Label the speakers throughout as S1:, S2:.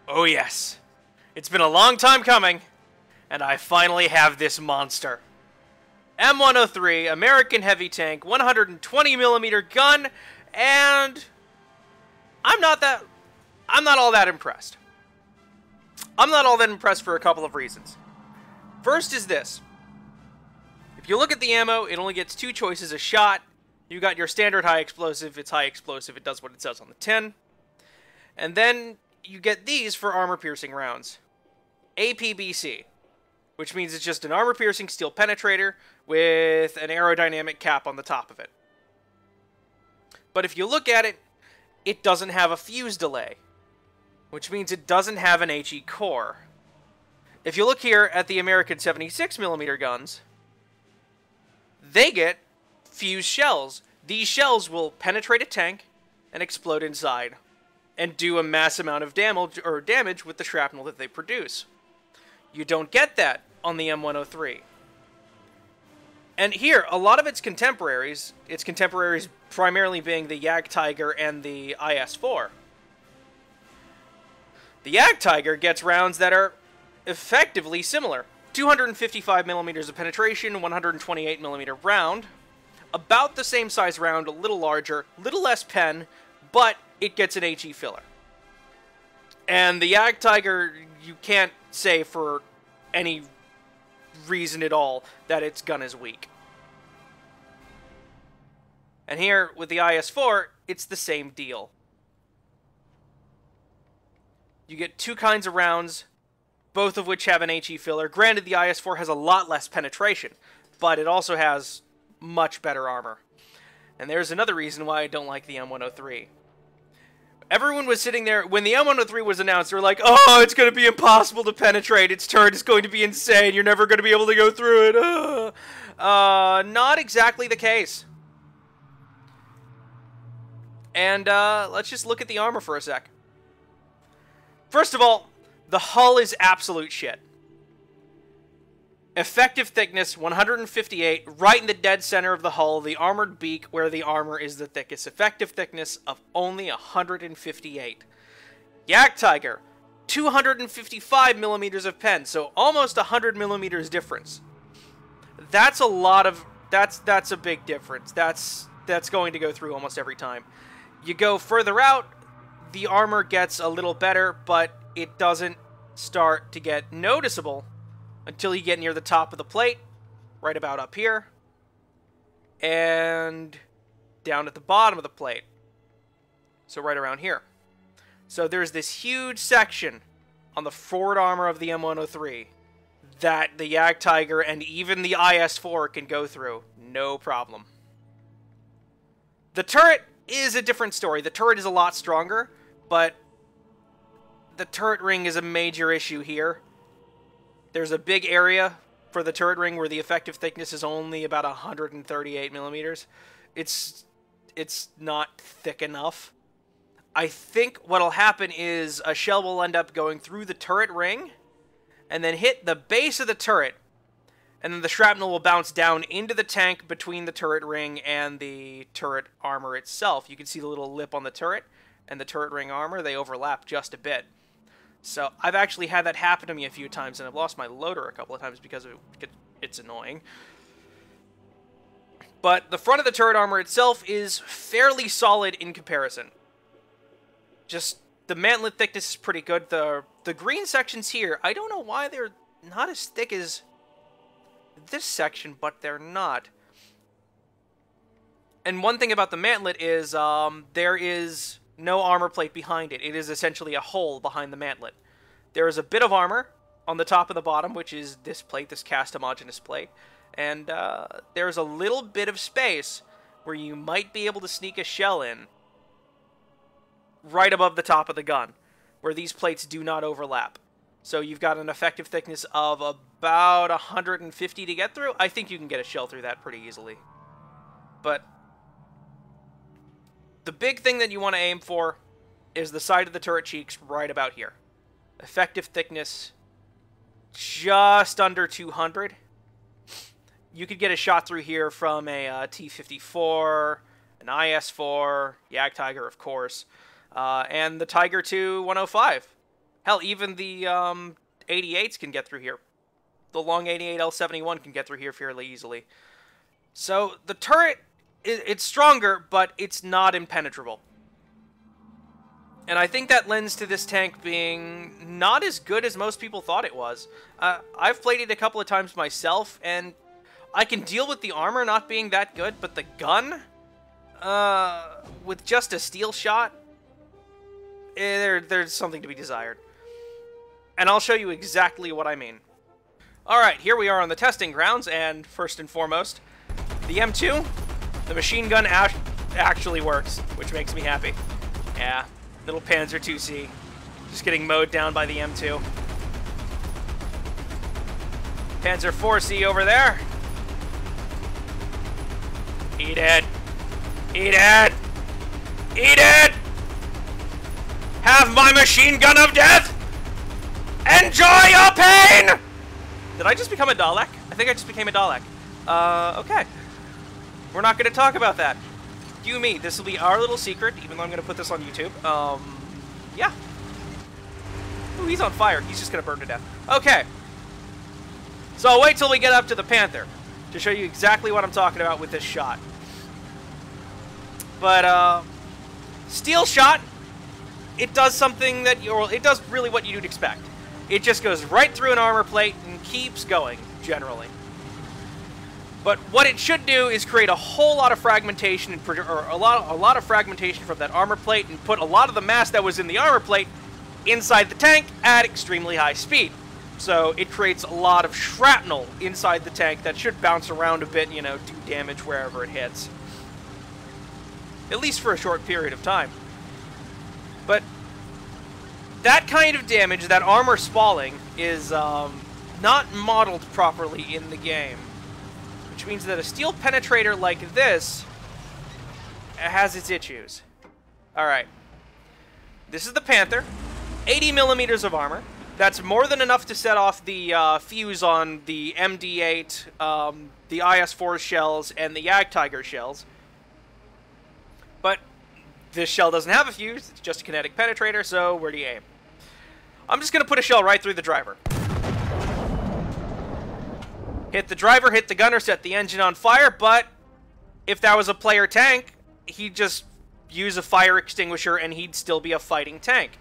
S1: Oh yes, it's been a long time coming, and I finally have this monster. M103, American Heavy Tank, 120mm gun, and I'm not all that impressed. I'm not all that impressed for a couple of reasons. First is this. If you look at the ammo, it only gets two choices a shot. You got your standard high explosive, it's high explosive, it does what it says on the tin. And then you get these for armor-piercing rounds. APBC, which means it's just an armor-piercing steel penetrator with an aerodynamic cap on the top of it. But if you look at it, it doesn't have a fuse delay, which means it doesn't have an HE core. If you look here at the American 76mm guns, they get fused shells. These shells will penetrate a tank and explode inside, and do a mass amount of damage with the shrapnel that they produce. You don't get that on the M103. And here, a lot of its contemporaries primarily being the Jagdtiger and the IS-4. The Jagdtiger gets rounds that are effectively similar. 255mm of penetration, 128mm round. About the same size round, a little larger, little less pen, but it gets an HE filler. And the Jagdtiger, you can't say for any reason at all that its gun is weak. And here, with the IS-4, it's the same deal. You get two kinds of rounds, both of which have an HE filler. Granted, the IS-4 has a lot less penetration, but it also has much better armor. And there's another reason why I don't like the M103. Everyone was sitting there, when the M103 was announced, they were like, oh, it's going to be impossible to penetrate, its turret is going to be insane, you're never going to be able to go through it. Not exactly the case. And let's just look at the armor for a sec. First of all, the hull is absolute shit. Effective thickness, 158, right in the dead center of the hull, the armored beak where the armor is the thickest. Effective thickness of only 158. Jagdtiger, 255mm of pen, so almost 100mm difference. That's a lot of... That's a big difference. That's going to go through almost every time. You go further out, the armor gets a little better, but it doesn't start to get noticeable until you get near the top of the plate, right about up here, and down at the bottom of the plate. So right around here. So there's this huge section on the forward armor of the M103 that the Jagdtiger and even the IS-4 can go through, no problem. The turret is a different story. The turret is a lot stronger, but the turret ring is a major issue here. There's a big area for the turret ring where the effective thickness is only about 138mm. It's not thick enough. I think what'll happen is a shell will end up going through the turret ring and then hit the base of the turret, and then the shrapnel will bounce down into the tank between the turret ring and the turret armor itself. You can see the little lip on the turret and the turret ring armor. They overlap just a bit. So I've actually had that happen to me a few times, and I've lost my loader a couple of times because of it. It's annoying. But the front of the turret armor itself is fairly solid in comparison. Just the mantlet thickness is pretty good. The green sections here, I don't know why they're not as thick as this section, but they're not. And one thing about the mantlet is there is no armor plate behind it. It is essentially a hole behind the mantlet. There is a bit of armor on the top and the bottom, which is this plate, this cast homogeneous plate. And there's a little bit of space where you might be able to sneak a shell in right above the top of the gun, where these plates do not overlap. So you've got an effective thickness of about 150 to get through. I think you can get a shell through that pretty easily. But the big thing that you want to aim for is the side of the turret cheeks right about here. Effective thickness just under 200. You could get a shot through here from a T-54, an IS-4, Jagdtiger, of course, and the Tiger II 105. Hell, even the 88s can get through here. The long 88L71 can get through here fairly easily. So the turret, it's stronger, but it's not impenetrable. And I think that lends to this tank being not as good as most people thought it was. I've played it a couple of times myself, and I can deal with the armor not being that good, but the gun, with just a steel shot, there's something to be desired. And I'll show you exactly what I mean. Alright, here we are on the testing grounds, and first and foremost, the M2, the machine gun actually works, which makes me happy. Yeah, little Panzer 2C, just getting mowed down by the M2. Panzer 4C over there. Eat it! Eat it! Eat it! Have my machine gun of death! Enjoy your pain! Did I just become a Dalek? I think I just became a Dalek. Okay. We're not going to talk about that. You me. This will be our little secret, even though I'm going to put this on YouTube. Yeah. Ooh, he's on fire. He's just going to burn to death. Okay. So I'll wait till we get up to the Panther to show you exactly what I'm talking about with this shot. But, steel shot, it does something that it does really what you'd expect. It just goes right through an armor plate and keeps going, generally. But what it should do is create a whole lot of fragmentation, or a lot of fragmentation from that armor plate, and put a lot of the mass that was in the armor plate inside the tank at extremely high speed. So it creates a lot of shrapnel inside the tank that should bounce around a bit, you know, do damage wherever it hits. At least for a short period of time. But that kind of damage, that armor spalling, is not modeled properly in the game. Which means that a steel penetrator like this has its issues. Alright. This is the Panther. 80 millimeters of armor. That's more than enough to set off the fuse on the MD8, the IS-4 shells, and the Jagdtiger shells. But this shell doesn't have a fuse, it's just a kinetic penetrator, so where do you aim? I'm just going to put a shell right through the driver. Hit the driver, hit the gunner, set the engine on fire, but if that was a player tank, he'd just use a fire extinguisher and he'd still be a fighting tank.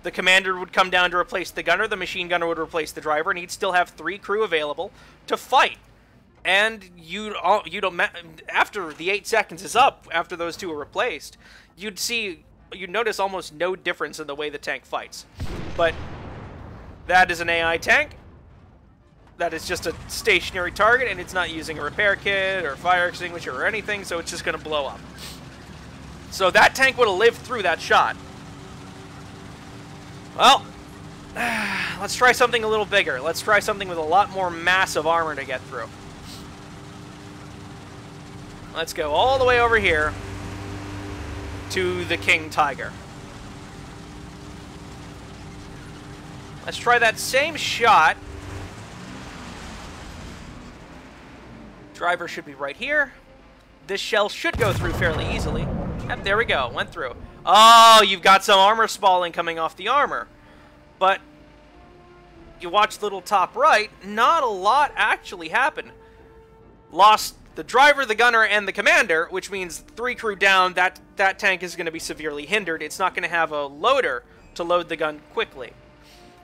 S1: The commander would come down to replace the gunner, the machine gunner would replace the driver, and he'd still have 3 crew available to fight. And after the 8 seconds is up, after those 2 are replaced, you'd notice almost no difference in the way the tank fights. But that is an AI tank. That is just a stationary target, and it's not using a repair kit or fire extinguisher or anything, so it's just going to blow up. So that tank would have lived through that shot. Well, let's try something a little bigger. Let's try something with a lot more massive armor to get through. Let's go all the way over here to the King Tiger. Let's try that same shot. Driver should be right here. This shell should go through fairly easily. Yep, there we go. Went through. Oh, you've got some armor spalling coming off the armor. But you watch the little top right, not a lot actually happened. Lost the driver, the gunner, and the commander, which means 3 crew down, that tank is going to be severely hindered. It's not going to have a loader to load the gun quickly.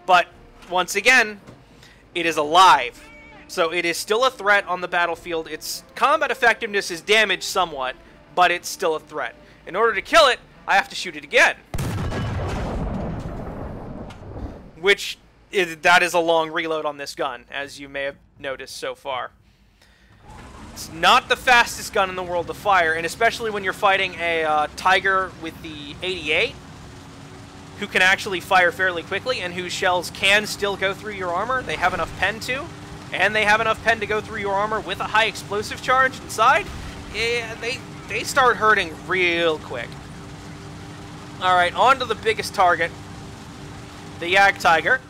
S1: But, once again, it is alive. So it is still a threat on the battlefield. Its combat effectiveness is damaged somewhat, but it's still a threat. In order to kill it, I have to shoot it again. That is a long reload on this gun, as you may have noticed so far. It's not the fastest gun in the world to fire, and especially when you're fighting a Tiger with the 88, who can actually fire fairly quickly, and whose shells can still go through your armor. They have enough pen to, and they have enough pen to go through your armor with a high explosive charge inside. Yeah, they start hurting real quick. Alright, on to the biggest target. The Jagdtiger.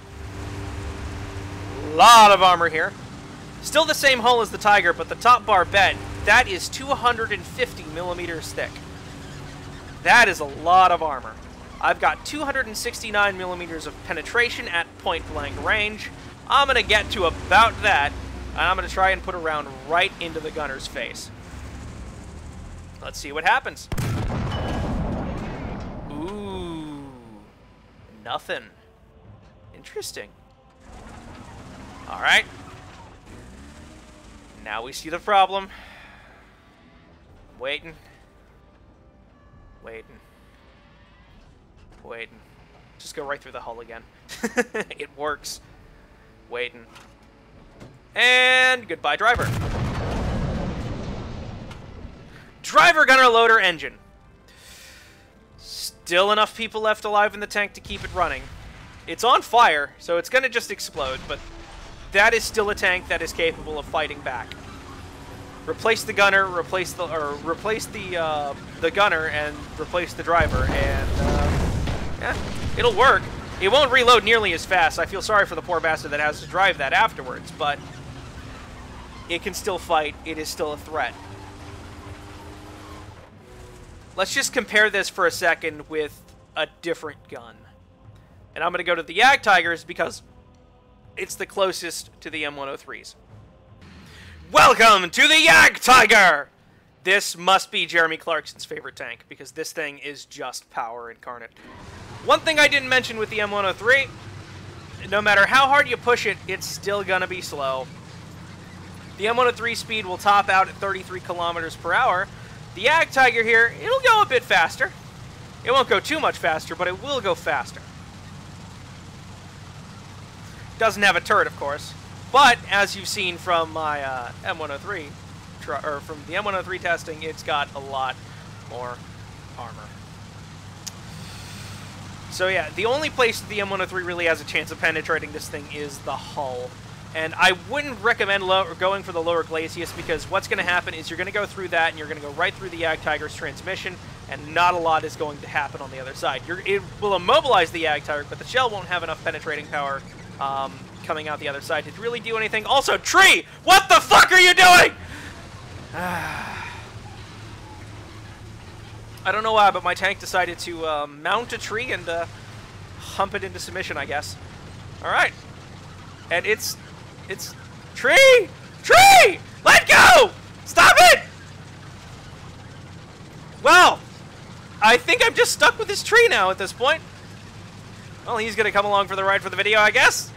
S1: Lot of armor here. Still the same hull as the Tiger, but the top bar bed, that is 250 millimeters thick. That is a lot of armor. I've got 269 millimeters of penetration at point-blank range. I'm going to get to about that, and I'm going to try and put a round right into the gunner's face. Let's see what happens. Ooh. Nothing. Interesting. Alright. Now we see the problem. Waiting. Waiting. Waiting. Just go right through the hull again. It works. Waiting. And goodbye, driver. Driver, gunner, loader, engine. Still enough people left alive in the tank to keep it running. It's on fire, so it's going to just explode, but that is still a tank that is capable of fighting back. Replace the gunner, replace the gunner, and replace the driver, and yeah, it'll work. It won't reload nearly as fast. I feel sorry for the poor bastard that has to drive that afterwards, but it can still fight. It is still a threat. Let's just compare this for a second with a different gun. And I'm going to go to the Jagdtigers because it's the closest to the M103s. Welcome to the Jagdtiger! This must be Jeremy Clarkson's favorite tank because this thing is just power incarnate. One thing I didn't mention with the M103, no matter how hard you push it, it's still going to be slow. The M103 speed will top out at 33 kilometers per hour. The Jagdtiger here, it'll go a bit faster. It won't go too much faster, but it will go faster. Doesn't have a turret, of course, but as you've seen from my M103, or from the M103 testing, it's got a lot more armor. So yeah, the only place the M103 really has a chance of penetrating this thing is the hull. And I wouldn't recommend going for the lower glacis because what's going to happen is you're going to go through that and you're going to go right through the Jagdtiger's transmission, and not a lot is going to happen on the other side. It will immobilize the Jagdtiger, but the shell won't have enough penetrating power coming out the other side to really do anything. Also, tree! What the fuck are you doing? I don't know why, but my tank decided to mount a tree and hump it into submission, I guess. Alright. And it's... Tree! Tree! Let go! Stop it! Well, I think I'm just stuck with this tree now at this point. Well, he's gonna come along for the ride for the video, I guess.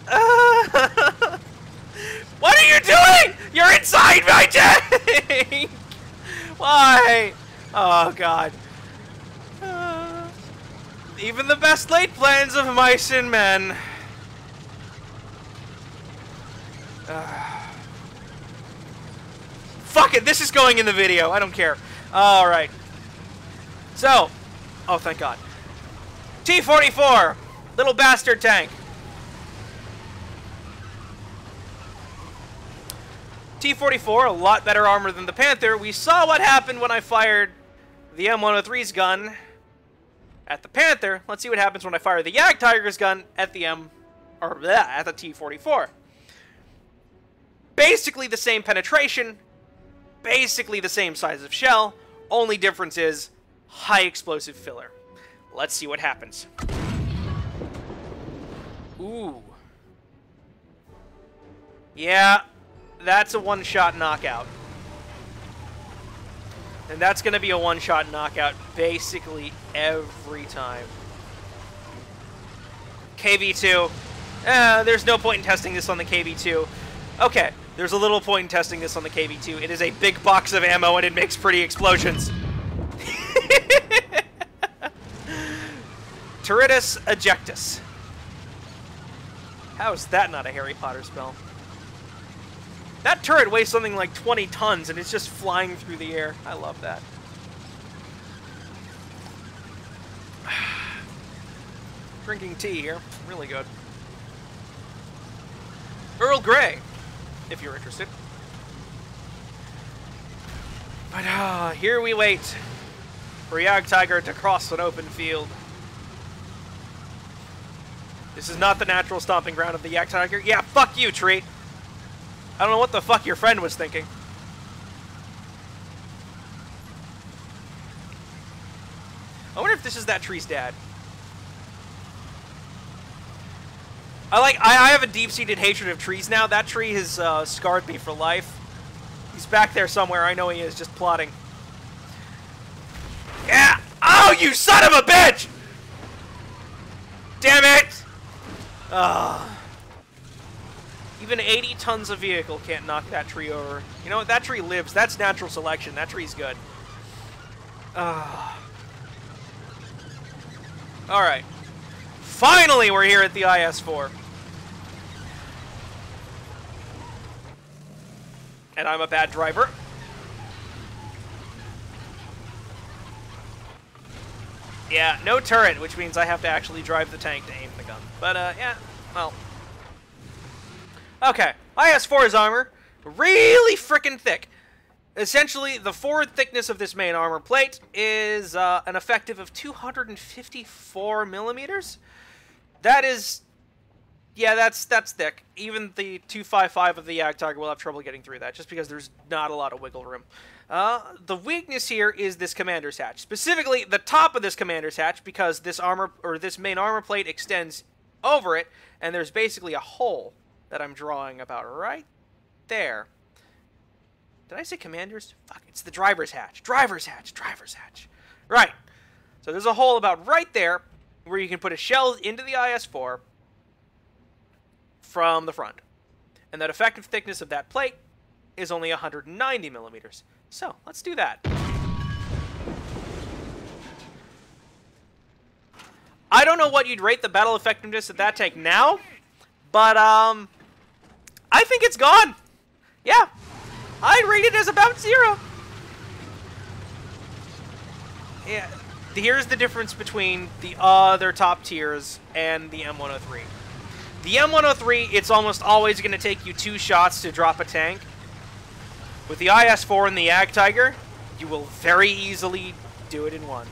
S1: What are you doing? You're inside my tank! Why? Oh, God. Even the best laid plans of mice and men. Fuck it, this is going in the video. I don't care. Alright. So, oh, thank God. T-44, little bastard tank. T-44, a lot better armor than the Panther. We saw what happened when I fired the M103's gun at the Panther. Let's see what happens when I fire the Jagdtiger's gun at the at the T-44. Basically the same penetration, basically the same size of shell, only difference is high explosive filler. Let's see what happens. Ooh. Yeah, that's a one-shot knockout. And that's going to be a one-shot knockout basically every time. KV-2. There's no point in testing this on the KV-2. Okay, there's a little point in testing this on the KV-2. It is a big box of ammo and it makes pretty explosions. Turritus ejectus. How is that not a Harry Potter spell? That turret weighs something like 20 tons and it's just flying through the air. I love that. Drinking tea here. Really good. Earl Grey, if you're interested. But here we wait for Jagdtiger to cross an open field. This is not the natural stomping ground of the Jagdtiger. Yeah, fuck you, tree. I don't know what the fuck your friend was thinking. I wonder if this is that tree's dad. I have a deep-seated hatred of trees now. That tree has scarred me for life. He's back there somewhere. I know he is, just plotting. Yeah! Oh, you son of a bitch! Damn it! Even 80 tons of vehicle can't knock that tree over. You know what? That tree lives. That's natural selection. That tree's good. Alright. Finally, we're here at the IS-4. And I'm a bad driver. Yeah, no turret, which means I have to actually drive the tank to aim the gun. But, yeah, well. Okay, IS-4's armor, really frickin' thick. Essentially, the forward thickness of this main armor plate is an effective of 254 millimeters. That is, yeah, that's thick. Even the 255 of the Jagdtiger will have trouble getting through that, just because there's not a lot of wiggle room. The weakness here is this commander's hatch, specifically the top of this commander's hatch, because this armor, or this main armor plate, extends over it, and there's basically a hole that I'm drawing about right there. Did I say commanders? Fuck, it's the driver's hatch. Driver's hatch. Driver's hatch. Right. So there's a hole about right there where you can put a shell into the IS-4 from the front. And that effective thickness of that plate is only 190 millimeters. So, let's do that. I don't know what you'd rate the battle effectiveness of that tank now, but, I think it's gone. Yeah. I'd rate it as about 0. Yeah. Here's the difference between the other top tiers and the M103. The M103, it's almost always going to take you 2 shots to drop a tank. With the IS-4 and the Jagdtiger, you will very easily do it in 1.